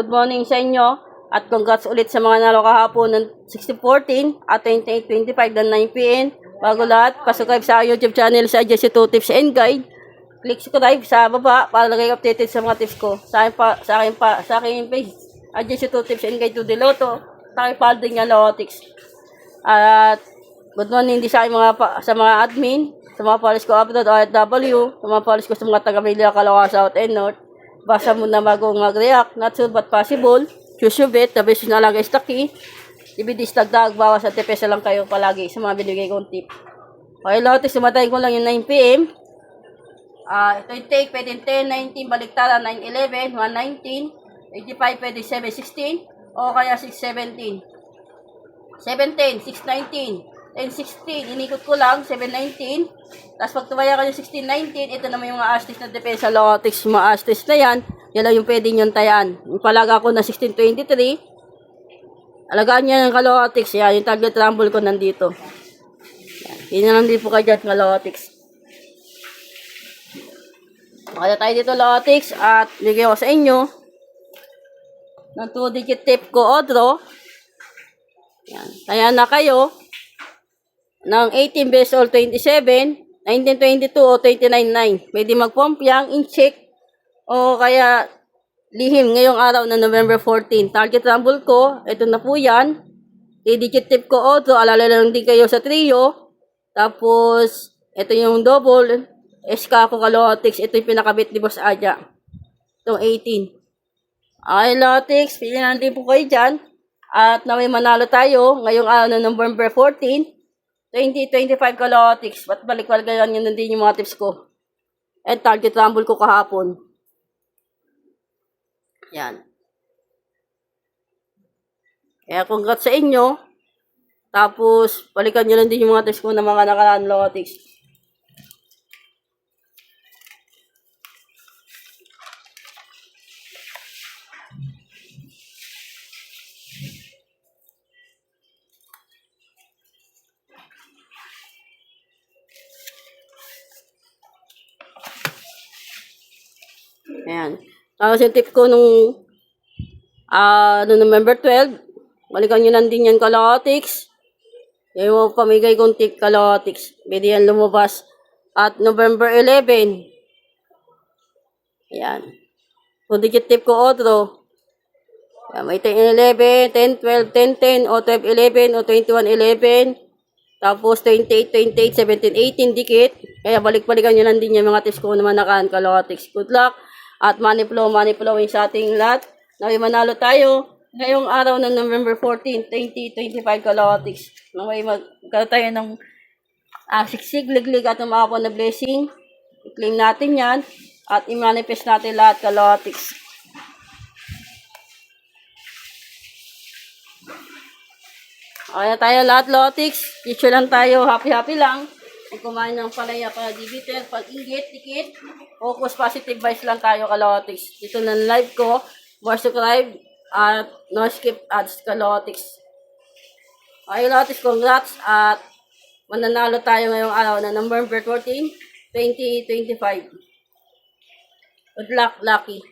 Good morning sa inyo at congrats ulit sa mga nalo kahapon ng 16-14 at 28-25 ng 9pm. Bago lahat, pasubscribe sa YouTube channel sa Jesse 2 Tips and Guide. Click subscribe sa baba para lagay updated sa mga tips ko. Sa akin page, Jesse 2 Tips and Guide to the Lotto. Sa akin palding nga Lotics. At good morning din sa akin sa mga admin, sa mga followers ko abroad o OFW, sa mga followers ko sa mga taga-Manila, Caloocan South and North. Basa mo na bago mag-react, not sure but possible. Choose your bet, the best na lagay is the key. Ibidis dagdag, bawas at pesa lang kayo palagi sa mga binigay kong tip. Okay, Lotics, sumatayin ko lang yung 9pm. Ito yung take, pwede 10, 19, baliktara, 9, 11, 1, 19, 85, pwede 7, 16, o kaya 6, 17. 17, 6, 19, 10, 16, inikot ko lang, 7, 19. Tapos pag tumaya ka yung 16, 19, ito naman yung mga astis na depensa Lotics. Yung mga astis na yan lang yung pwede nyo tayan. Ipalaga ko na 16, 23. Alagaan nyo ng Lotics. Yan, yung target rumble ko nandito. Yan na lang din po kayo dyan, Lotics. Makaya tayo dito, Lotics. At bigyan ko sa inyo ng 2-digit tip ko, Odro. Yan. Kaya na kayo ng 18 beses or 27, 1922 o 299. Pwede magpompyang, in-check, o kaya lihim ngayong araw na November 14. Target rumble ko, ito na po yan. 3-digit tip ko, Odro. Alala lang din kayo sa trio. Tapos, ito yung double. SK ko Lotics. Ito yung pinakabit ni Boss Aja. Itong 18. Okay, Lotics. Pili na din po kayo dyan. At naway manalo tayo ngayong araw na November 14. 2025 Lotics. Ba't balik-balikan yun din yung mga tips ko. And target rumble ko kahapon. Yan. Kaya congrats sa inyo. Tapos, balikan nyo lang din yung mga tips ko ng mga nakaraan Lotics. Ayan. Tapos yung tip ko nung November 12, balikan nyo lang din yan Lotics. Yung pamigay kong tip Lotics. Pwede yan lumabas. At November 11, ayan. Kung digit tip ko Odro. Ayan, may 10, 11, 10, 12, 10, 10, o 12, 11, o 21, 11. Tapos 28, 28, 17, 18 dikit. Kaya balik-balikan nyo lang din yung mga tips ko naman nakaan Lotics. Good luck. At money flowing sa ating lahat. Naway manalo tayo ngayong araw ng November 14, 2025 Lotics. Naway magkaroon tayo ng siksig, liglig at umapon na blessing. I-claim natin yan at i-manifest natin lahat Lotics. Okay na tayo lahat Lotics. Teacher lang tayo, happy lang. Kung kumain ng palaya para di bitter, pag-ingit, dikit, focus, positive vibes lang tayo Lotics. Dito na live ko, more subscribe, at no skip ads Lotics. Okay Lotics, congrats, at mananalo tayo ngayong araw na November 14, 2025. Good luck, lucky.